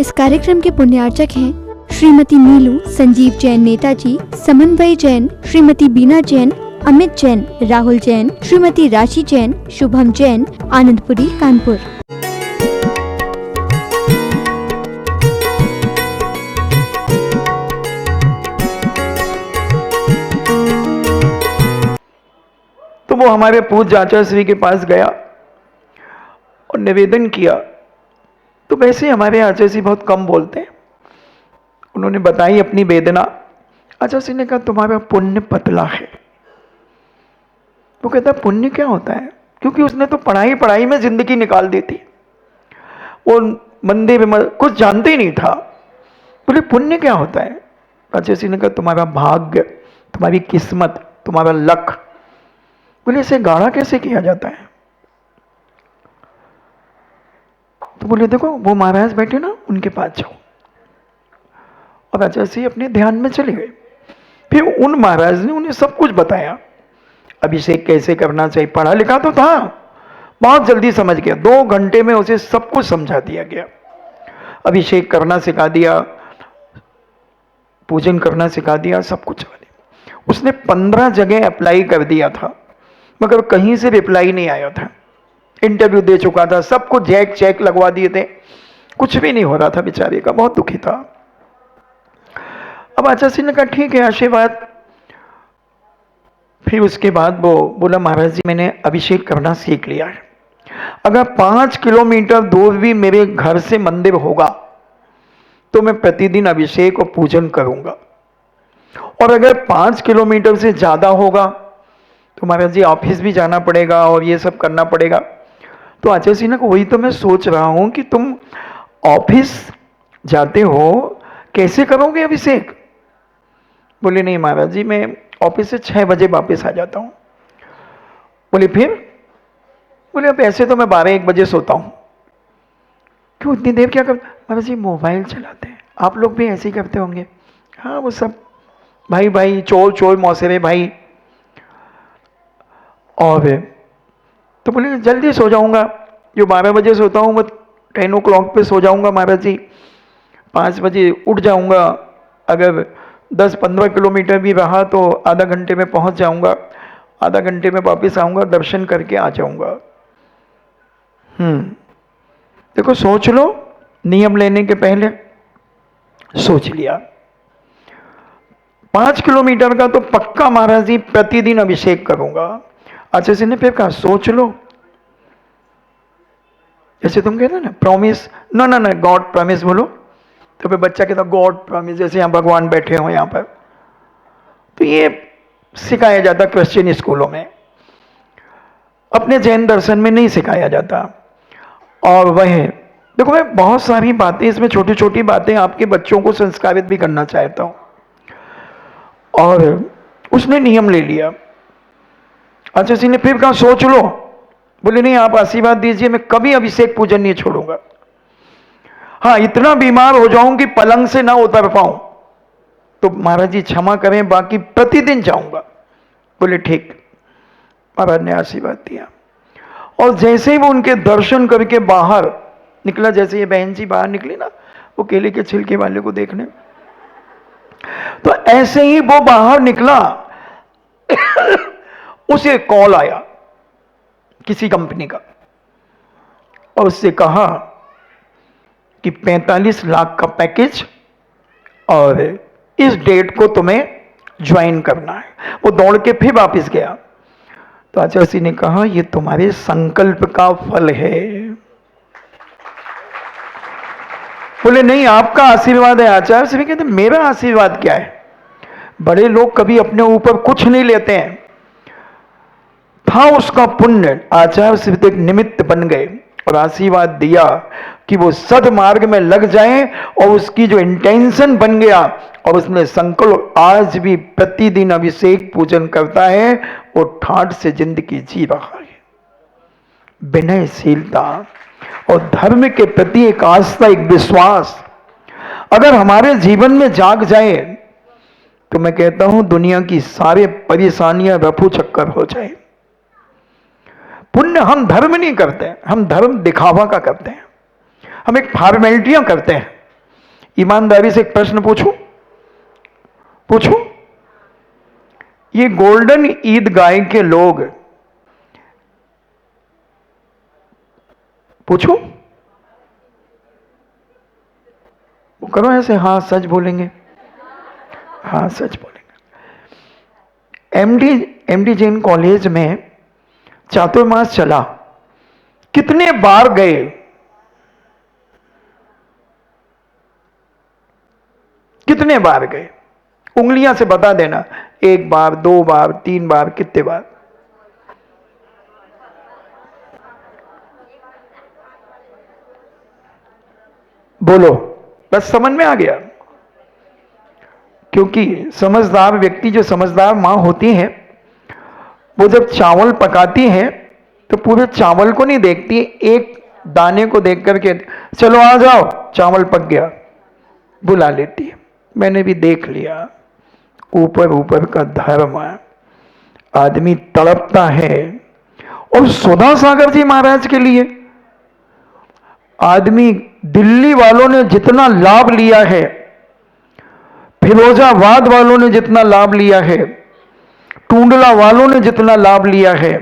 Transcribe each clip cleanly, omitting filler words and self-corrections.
इस कार्यक्रम के पुण्यार्चक हैं श्रीमती नीलू, संजीव जैन नेताजी, समन्वय जैन, श्रीमती बीना जैन, अमित जैन, राहुल जैन, श्रीमती राशि जैन, शुभम जैन, आनंदपुरी, कानपुर। तो वो हमारे पूज्य आचार्य श्री के पास गया और निवेदन किया। तो वैसे हमारे आचार्य श्री बहुत कम बोलते हैं। उन्होंने बताई अपनी वेदना। आचार्य श्री ने कहा तुम्हारा पुण्य पतला है। वो कहता पुण्य क्या होता है, क्योंकि उसने तो पढ़ाई में जिंदगी निकाल दी थी। वो मंदिर में कुछ जानते ही नहीं था। बोले पुण्य क्या होता है। आचार्य श्री ने कहा तुम्हारा भाग्य, तुम्हारी किस्मत, तुम्हारा लक। बोले इसे गाढ़ा कैसे किया जाता है। तो बोले देखो वो महाराज बैठे ना, उनके पास जाओ। और आचार्य श्री अपने ध्यान में चले गए। फिर उन महाराज ने उन्हें सब कुछ बताया, अभिषेक कैसे करना चाहिए। पढ़ा लिखा तो था, बहुत जल्दी समझ गया। 2 घंटे में उसे सब कुछ समझा दिया गया। अभिषेक करना सिखा दिया, पूजन करना सिखा दिया, सब कुछ सिखा दिया। उसने 15 जगह अप्लाई कर दिया था, मगर कहीं से रिप्लाई नहीं आया था। इंटरव्यू दे चुका था, सब कुछ चेक लगवा दिए थे, कुछ भी नहीं हो रहा था। बेचारे का बहुत दुखी था। अब आचार्य सिंह ने कहा ठीक है, आशीर्वाद। फिर उसके बाद वो बोला महाराज जी मैंने अभिषेक करना सीख लिया है। अगर 5 किलोमीटर दूर भी मेरे घर से मंदिर होगा तो मैं प्रतिदिन अभिषेक और पूजन करूंगा, और अगर 5 किलोमीटर से ज्यादा होगा तो महाराज जी ऑफिस भी जाना पड़ेगा और ये सब करना पड़ेगा। तो आचार्य सिंह ने कहा वही तो मैं सोच रहा हूं कि तुम ऑफिस जाते हो, कैसे करोगे अभिषेक। बोले नहीं महाराज जी मैं ऑफिस से 6 बजे वापस आ जाता हूं। बोले फिर। बोले अब ऐसे तो मैं 12-1 बजे सोता हूं। क्यों इतनी देर क्या कर। महाराज जी मोबाइल चलाते हैं। आप लोग भी ऐसे ही करते होंगे। हाँ वो सब भाई भाई, चोर चोर मौसेरे भाई। और तो बोले जल्दी सो जाऊंगा, जो 12 बजे सोता हूँ मैं 10 o'clock पे सो जाऊंगा महाराज जी, 5 बजे उठ जाऊंगा। अगर 10-15 किलोमीटर भी रहा तो आधा घंटे में पहुंच जाऊंगा, आधा घंटे में वापस आऊंगा, दर्शन करके आ जाऊंगा। देखो सोच लो, नियम लेने के पहले सोच लिया। 5 किलोमीटर का तो पक्का महाराज जी प्रतिदिन अभिषेक करूंगा। आचार्य सिंह ने फिर कहा सोच लो। जैसे तुम कहते ना प्रॉमिस, ना ना ना गॉड प्रॉमिस बोलो, तो फिर बच्चा कहता गॉड प्रॉमिस, जैसे यहाँ भगवान बैठे हो यहाँ पर। तो ये सिखाया जाता क्रिश्चियन स्कूलों में, अपने जैन दर्शन में नहीं सिखाया जाता। और वह देखो मैं बहुत सारी बातें इसमें, छोटी छोटी बातें आपके बच्चों को संस्कारित भी करना चाहता हूं। और उसने नियम ले लिया। आचार्य सिंह ने फिर कहा सोच लो। बोले नहीं आप आशीर्वाद दीजिए, मैं कभी अभिषेक पूजन नहीं छोड़ूंगा। हाँ इतना बीमार हो जाऊं कि पलंग से ना उतर पाऊं तो महाराज जी क्षमा करें, बाकी प्रतिदिन जाऊंगा। बोले ठीक। महाराज ने आशीर्वाद दिया। और जैसे ही वो उनके दर्शन करके बाहर निकला, जैसे ये बहन जी बाहर निकली ना वो केले के छिलके वाले को देखने, तो ऐसे ही वो बाहर निकला उसे कॉल आया किसी कंपनी का, और उससे कहा कि 45 लाख का पैकेज और इस डेट को तुम्हें ज्वाइन करना है। वो दौड़ के फिर वापस गया। तो आचार्य सिंह ने कहा ये तुम्हारे संकल्प का फल है। बोले नहीं आपका आशीर्वाद है। आचार्य सिंह कहते मेरा आशीर्वाद क्या है। बड़े लोग कभी अपने ऊपर कुछ नहीं लेते हैं। था उसका पुण्य, आचार्य सिर्फ एक निमित्त बन गए और आशीर्वाद दिया कि वो सदमार्ग में लग जाए, और उसकी जो इंटेंशन बन गया और उसने संकल्प, आज भी प्रतिदिन अभिषेक पूजन करता है, वो ठाठ से जिंदगी जी रहा है। विनयशीलता और धर्म के प्रति एक आस्था, एक विश्वास अगर हमारे जीवन में जाग जाए तो मैं कहता हूं दुनिया की सारी परेशानियां रफू चक्कर हो जाए। पुण्य हम धर्म नहीं करते, हम धर्म दिखावा का करते हैं। हम एक फॉर्मेलिटियां करते हैं ईमानदारी से एक प्रश्न पूछूं? ये गोल्डन ईदगाह के लोग, पूछूं? वो करो ऐसे, हाँ सच बोलेंगे, हाँ सच बोलेंगे। एमडी जैन कॉलेज में चातुर्मास चला, कितने बार गए? कितने बार गए? उंगलियां से बता देना, 1 बार, 2 बार, 3 बार, कितने बार? बोलो, बस समझ में आ गया। क्योंकि समझदार व्यक्ति, जो समझदार मां होती है, वो जब चावल पकाती है तो पूरे चावल को नहीं देखती, एक दाने को देख करके चलो आ जाओ चावल पक गया बुला लेती है। मैंने भी देख लिया, ऊपर ऊपर का धर्म आदमी तड़पता है। और सुधा सागर जी महाराज के लिए आदमी, दिल्ली वालों ने जितना लाभ लिया है, फिरोजाबाद वालों ने जितना लाभ लिया है, टूंडला वालों ने जितना लाभ लिया है,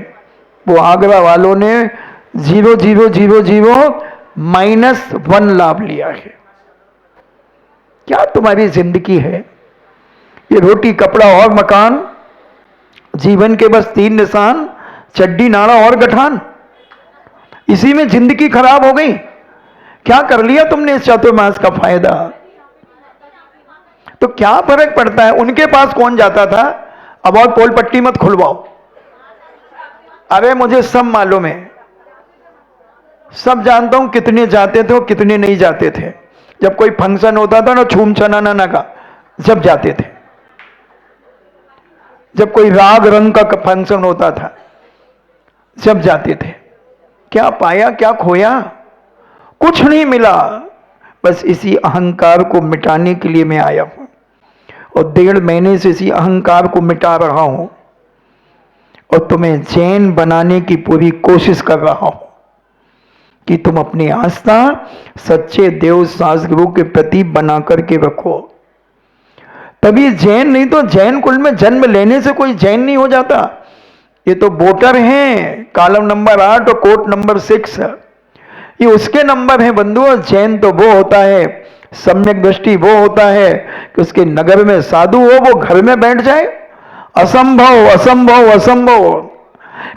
वो आगरा वालों ने 0.000-1 लाभ लिया है। क्या तुम्हारी जिंदगी है? ये रोटी, कपड़ा और मकान, जीवन के बस 3 निशान, चड्डी, नाड़ा और गठान, इसी में जिंदगी खराब हो गई। क्या कर लिया तुमने इस चातुर्मास का फायदा? तो क्या फर्क पड़ता है? उनके पास कौन जाता था? अब और पोल पट्टी मत खुलवाओ। अरे मुझे सब मालूम है, सब जानता हूं कितने जाते थे और कितने नहीं जाते थे। जब कोई फंक्शन होता था ना, छूम छनाना ना का, जब जाते थे। जब कोई राग रंग का फंक्शन होता था, जब जाते थे। क्या पाया, क्या खोया? कुछ नहीं मिला। बस इसी अहंकार को मिटाने के लिए मैं आया हूं, और 1.5 महीने से इसी अहंकार को मिटा रहा हूं, और तुम्हें जैन बनाने की पूरी कोशिश कर रहा हूं कि तुम अपनी आस्था सच्चे देव शास्त्रगुरु के प्रति बना करके रखो। तभी जैन, नहीं तो जैन कुल में जन्म लेने से कोई जैन नहीं हो जाता। ये तो वोटर हैं, कॉलम नंबर 8 और कोट नंबर 6, ये उसके नंबर हैं बंधुओं। जैन तो वो होता है, सम्यक दृष्टि वो होता है कि उसके नगर में साधु हो, वो घर में बैठ जाए। असंभव, असंभव, असंभव।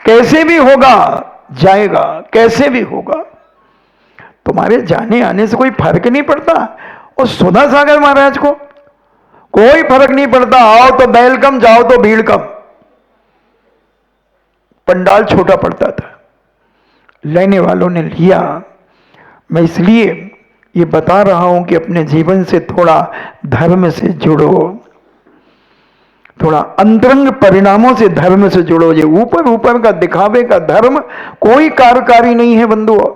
कैसे भी होगा, जाएगा, कैसे भी होगा। तुम्हारे जाने आने से कोई फर्क नहीं पड़ता। और सुधा सागर महाराज को कोई फर्क नहीं पड़ता। आओ तो बैल कम, जाओ तो भीड़ कम। पंडाल छोटा पड़ता था, लेने वालों ने लिया। मैं इसलिए ये बता रहा हूं कि अपने जीवन से थोड़ा धर्म से जुड़ो, थोड़ा अंतरंग परिणामों से धर्म से जुड़ो। ये ऊपर ऊपर का दिखावे का धर्म कोई कार्यकारी नहीं है बंधुओं,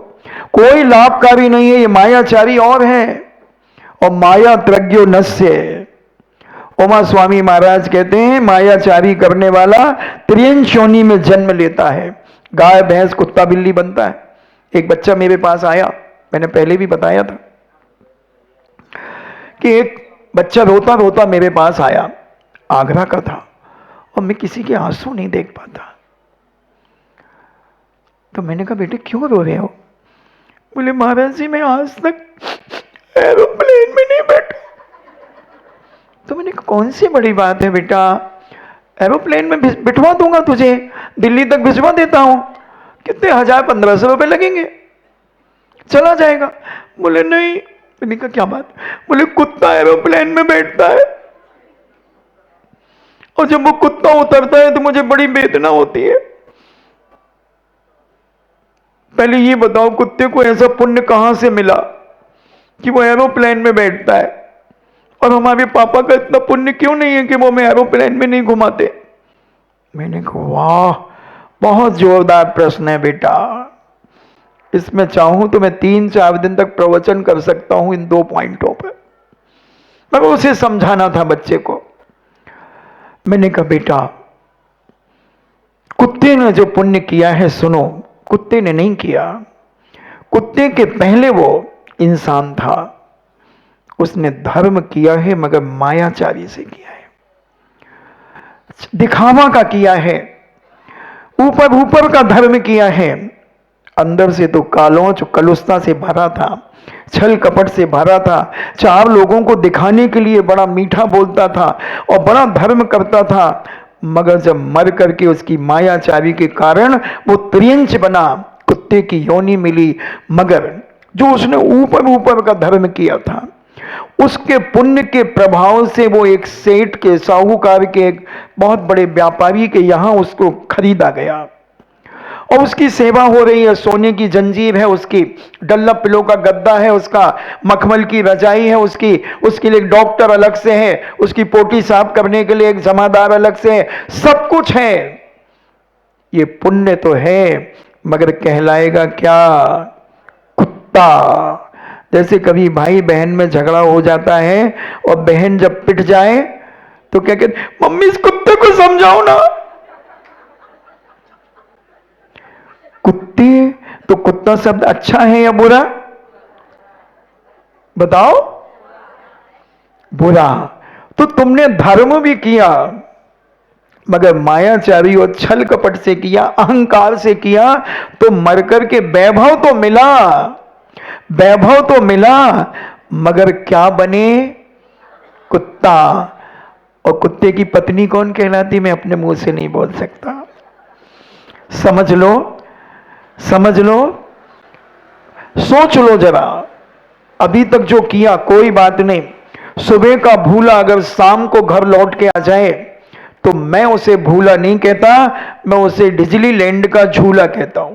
कोई लाभकारी नहीं है। ये मायाचारी और है, और माया त्रज्ञो नस्य। उमा स्वामी महाराज कहते हैं, मायाचारी करने वाला त्रियंश योनि में जन्म लेता है। गाय, भैंस, कुत्ता, बिल्ली बनता है। एक बच्चा मेरे पास आया, मैंने पहले भी बताया था कि एक बच्चा रोता रोता मेरे पास आया, आगरा का था, और मैं किसी के आंसू नहीं देख पाता। तो मैंने कहा, बेटे क्यों रो रहे हो? बोले, महाराज जी मैं आज तक एरोप्लेन में नहीं बैठा। तो मैंने कहा, कौन सी बड़ी बात है बेटा, एरोप्लेन में बिठवा दूंगा तुझे, दिल्ली तक भिजवा देता हूं, कितने 1000-1500 रुपए लगेंगे, चला जाएगा। बोले नहीं। मैंने कहा, क्या बात? बोले, कुत्ता एरोप्लेन में बैठता है, और जब वो कुत्ता उतरता है तो मुझे बड़ी वेदना होती है। पहले ये बताओ, कुत्ते को ऐसा पुण्य कहां से मिला कि वो एरोप्लेन में बैठता है, और हमारे पापा का इतना पुण्य क्यों नहीं है कि वो हमें एरोप्लेन में नहीं घुमाते? मैंने कहा, वाह, बहुत जोरदार प्रश्न है बेटा। इसमें चाहूं तो मैं 3-4 दिन तक प्रवचन कर सकता हूं इन 2 पॉइंटों पर। मैं उसे समझाना था बच्चे को। मैंने कहा, बेटा कुत्ते ने जो पुण्य किया है, सुनो, कुत्ते ने नहीं किया। कुत्ते के पहले वो इंसान था, उसने धर्म किया है मगर मायाचारी से किया है, दिखावा का किया है, ऊपर ऊपर का धर्म किया है, अंदर से तो कालोच कलुषता से भरा था, छल कपट से भरा था। चार लोगों को दिखाने के लिए बड़ा मीठा बोलता था और बड़ा धर्म करता था, मगर जब मर करके उसकी मायाचारी के कारण वो त्रियंच बना, कुत्ते की योनि मिली। मगर जो उसने ऊपर ऊपर का धर्म किया था, उसके पुण्य के प्रभाव से वो एक सेठ के, साहूकार के, एक बहुत बड़े व्यापारी के यहाँ उसको खरीदा गया और उसकी सेवा हो रही है। सोने की जंजीर है उसकी, डल्लप पिलो का गद्दा है उसका, मखमल की रजाई है उसकी, उसके लिए एक डॉक्टर अलग से है, उसकी पोटी साफ करने के लिए एक जमादार अलग से है, सब कुछ है। ये पुण्य तो है मगर कहलाएगा क्या? कुत्ता। जैसे कभी भाई बहन में झगड़ा हो जाता है और बहन जब पिट जाए तो क्या कहते, मम्मी इस कुत्ते को समझाओ ना। कुत्ते, तो कुत्ता शब्द अच्छा है या बुरा? बताओ। बुरा। तो तुमने धर्म भी किया मगर मायाचारी और छल कपट से किया, अहंकार से किया, तो मरकर के वैभव तो मिला, वैभव तो मिला, मगर क्या बने? कुत्ता। और कुत्ते की पत्नी कौन कहलाती, मैं अपने मुंह से नहीं बोल सकता। समझ लो, समझ लो, सोच लो जरा। अभी तक जो किया कोई बात नहीं, सुबह का भूला अगर शाम को घर लौट के आ जाए तो मैं उसे भूला नहीं कहता, मैं उसे डिज्नीलैंड का झूला कहता हूं।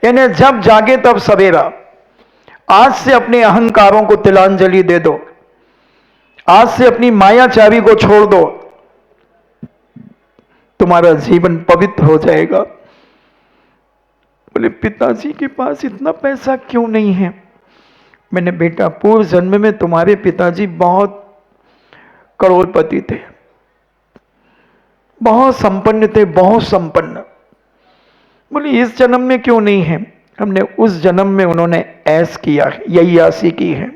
यानी जब जागे तब सवेरा। आज से अपने अहंकारों को तिलांजलि दे दो, आज से अपनी मायाचारी को छोड़ दो, तुम्हारा जीवन पवित्र हो जाएगा। बोले पिताजी के पास इतना पैसा क्यों नहीं है? मैंने, बेटा पूर्व जन्म में तुम्हारे पिताजी बहुत करोड़पति थे, बहुत संपन्न थे, बहुत संपन्न। बोले इस जन्म में क्यों नहीं है? हमने उस जन्म में उन्होंने ऐश किया है, यही आसी की है।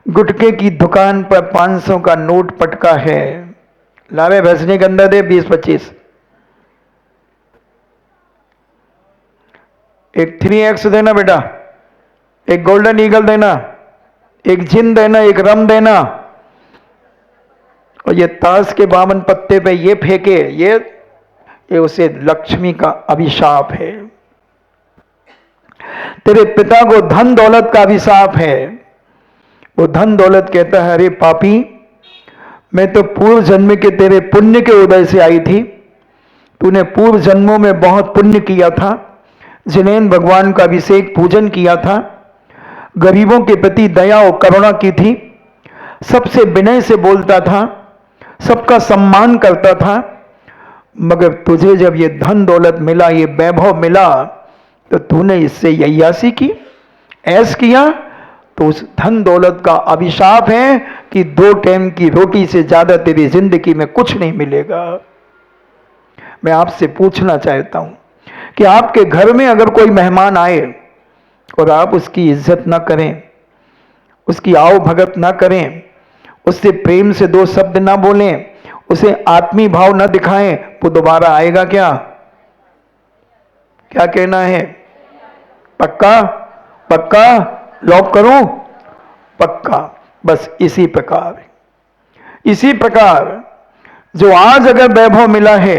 गुटके की दुकान पर 500 का नोट पटका है, लावे रजनीगंधा दे 20-25, एक 3X देना बेटा, एक गोल्डन ईगल देना, एक जिन देना, एक रम देना, और ये ताश के 52 पत्ते पे ये फेंके, ये उसे लक्ष्मी का अभिशाप है। तेरे पिता को धन दौलत का अभिशाप है। वो धन दौलत कहता है, अरे पापी, मैं तो पूर्व जन्म के तेरे पुण्य के उदय से आई थी, तूने पूर्व जन्मों में बहुत पुण्य किया था, जिनेन भगवान का अभिषेक पूजन किया था, गरीबों के प्रति दया और करुणा की थी, सबसे विनय से बोलता था, सबका सम्मान करता था, मगर तुझे जब ये धन दौलत मिला, ये वैभव मिला, तो तूने इससे अय्यासी की, ऐश किया, तो उस धन दौलत का अभिशाप है कि 2 टाइम की रोटी से ज्यादा तेरी जिंदगी में कुछ नहीं मिलेगा। मैं आपसे पूछना चाहता हूं कि आपके घर में अगर कोई मेहमान आए और आप उसकी इज्जत ना करें, उसकी आओ भगत ना करें, उससे प्रेम से 2 शब्द ना बोलें, उसे आत्मीय भाव ना दिखाएं, वो दोबारा आएगा क्या? क्या कहना है? पक्का? पक्का? लॉक करूं? पक्का। बस इसी प्रकार, इसी प्रकार जो आज अगर वैभव मिला है,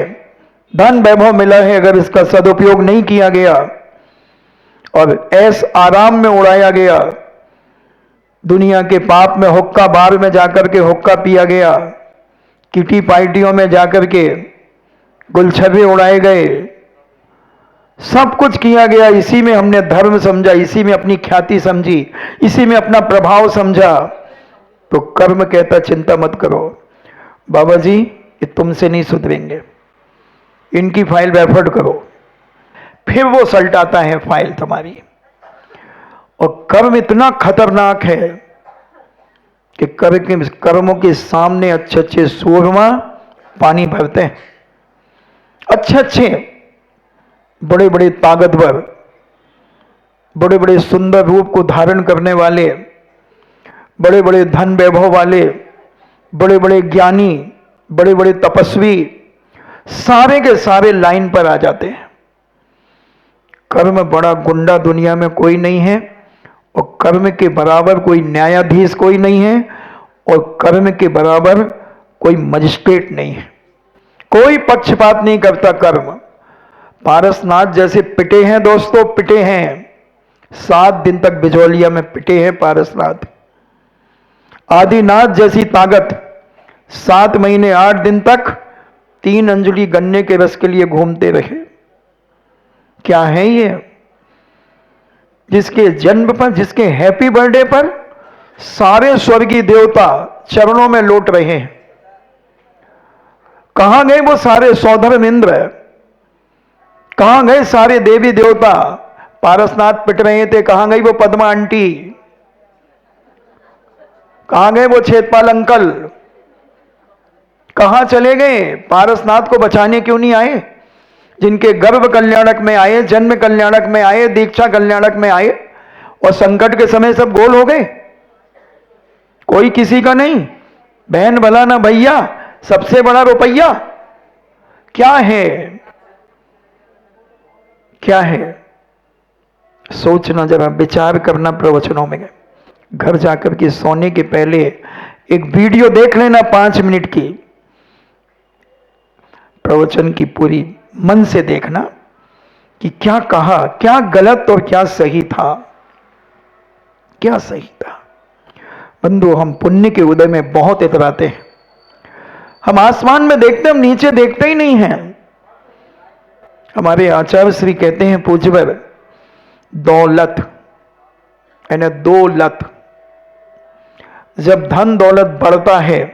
धन वैभव मिला है, अगर इसका सदुपयोग नहीं किया गया और ऐस आराम में उड़ाया गया, दुनिया के पाप में हुक्का बार में जाकर के हुक्का पिया गया, किटी पार्टियों में जाकर के गुलछर्रे उड़ाए गए, सब कुछ किया गया, इसी में हमने धर्म समझा, इसी में अपनी ख्याति समझी, इसी में अपना प्रभाव समझा, तो कर्म कहता चिंता मत करो बाबा जी, ये तुमसे नहीं सुधरेंगे, इनकी फाइल रेफर करो। फिर वो सल्टाता है फाइल तुम्हारी। और कर्म इतना खतरनाक है कि कर्मों के सामने अच्छे अच्छे सूरमा पानी भरते हैं, अच्छे अच्छे बड़े बड़े ताकतवर, बड़े बड़े सुंदर रूप को धारण करने वाले, बड़े बड़े धन वैभव वाले, बड़े बड़े ज्ञानी, बड़े बड़े तपस्वी, सारे के सारे लाइन पर आ जाते हैं। कर्म बड़ा गुंडा दुनिया में कोई नहीं है, और कर्म के बराबर कोई न्यायाधीश कोई नहीं है, और कर्म के बराबर कोई मजिस्ट्रेट नहीं है। कोई पक्षपात नहीं करता कर्म। पारसनाथ जैसे पिटे हैं दोस्तों, पिटे हैं। 7 दिन तक बिजौलिया में पिटे हैं पारसनाथ। आदिनाथ जैसी ताकत 7 महीने 8 दिन तक 3 अंजलि गन्ने के रस के लिए घूमते रहे। क्या है ये? जिसके जन्म पर, जिसके हैप्पी बर्थडे पर सारे स्वर्गीय देवता चरणों में लौट रहे हैं। कहां गए वो सारे सौधर्म इंद्र? कहां गए सारे देवी देवता? पारसनाथ पिट रहे थे, कहां गई वो पद्मा आंटी? कहां गए वो छेदपाल अंकल? कहां चले गए? पारसनाथ को बचाने क्यों नहीं आए? जिनके गर्भ कल्याणक में आए, जन्म कल्याणक में आए, दीक्षा कल्याणक में आए, और संकट के समय सब गोल हो गए। कोई किसी का नहीं, बहन भला ना भैया, सबसे बड़ा रुपया। क्या है? क्या है? सोचना जरा, विचार करना प्रवचनों में। घर जाकर के सोने के पहले एक वीडियो देख लेना 5 मिनट की, प्रवचन की पूरी मन से देखना कि क्या कहा, क्या गलत और क्या सही था, क्या सही था। बंधु, हम पुण्य के उदय में बहुत इतराते हैं। हम आसमान में देखते, हम नीचे देखते ही नहीं हैं। हमारे आचार्य श्री कहते हैं पूज्यवर, दौलत यानी 2 लत, जब धन दौलत बढ़ता है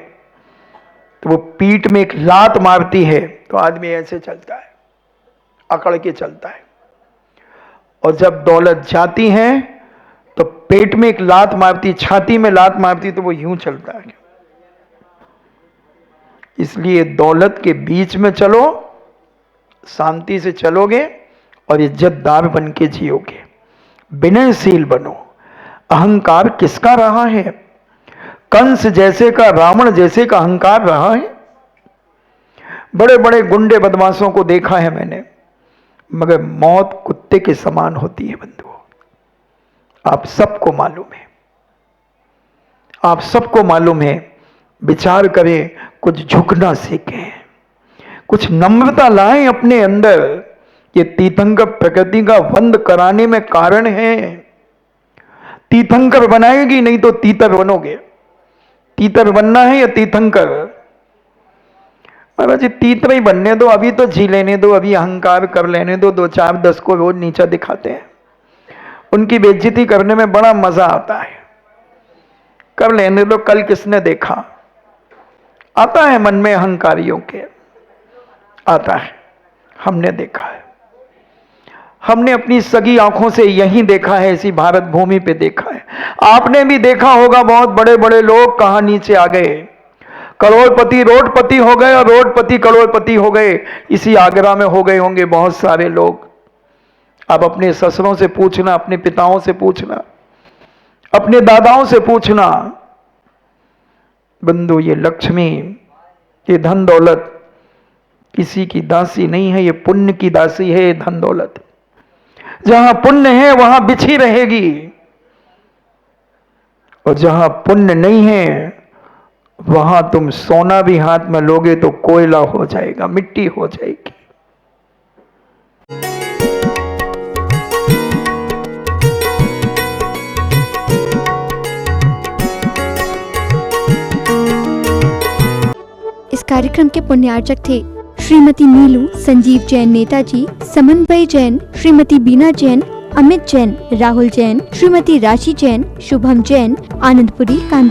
तो वो पीठ में एक लात मारती है तो आदमी ऐसे चलता है, अकड़ के चलता है। और जब दौलत जाती है तो पेट में एक लात मारती, छाती में लात मारती तो वो यूं चलता है। इसलिए दौलत के बीच में चलो, शांति से चलोगे और इज्जतदार बन के जियोगे। विनयशील बनो। अहंकार किसका रहा है? कंस जैसे का, रावण जैसे का अहंकार रहा है। बड़े बड़े गुंडे बदमाशों को देखा है मैंने, मगर मौत कुत्ते के समान होती है बंधुओं। आप सबको मालूम है, आप सबको मालूम है। विचार करें, कुछ झुकना सीखें, कुछ नम्रता लाएं अपने अंदर। ये तीर्थंकर प्रकृति का वंद कराने में कारण है। तीर्थंकर बनाएगी, नहीं तो तीतर बनोगे। तीतर बनना है या तीर्थंकर? महाराज जी तीतर ही बनने दो, अभी तो जी लेने दो, अभी अहंकार कर लेने दो। 2 4 10 को रोज नीचा दिखाते हैं, उनकी बेइज्जती करने में बड़ा मजा आता है। कर लेने दो, कल किसने देखा? आता है मन में अहंकारियों के, आता है। हमने देखा है, हमने अपनी सगी आंखों से यहीं देखा है, इसी भारत भूमि पे देखा है। आपने भी देखा होगा, बहुत बड़े बड़े लोग कहां नीचे आ गए। करोड़पति रोडपति हो गए और रोडपति करोड़पति हो गए। इसी आगरा में हो गए होंगे बहुत सारे लोग। आप अपने ससुरों से पूछना, अपने पिताओं से पूछना, अपने दादाओं से पूछना। बंधु, ये लक्ष्मी, ये धन दौलत किसी की दासी नहीं है, ये पुण्य की दासी है। ये धन दौलत जहां पुण्य है वहां बिछी रहेगी, और जहां पुण्य नहीं है वहां तुम सोना भी हाथ में लोगे तो कोयला हो जाएगा, मिट्टी हो जाएगी। इस कार्यक्रम के पुण्यार्चक थे श्रीमती नीलू संजीव जैन नेताजी, समन्वय जैन श्रीमती बीना जैन, अमित जैन, राहुल जैन, श्रीमती राशि जैन, शुभम जैन, आनंदपुरी कांति।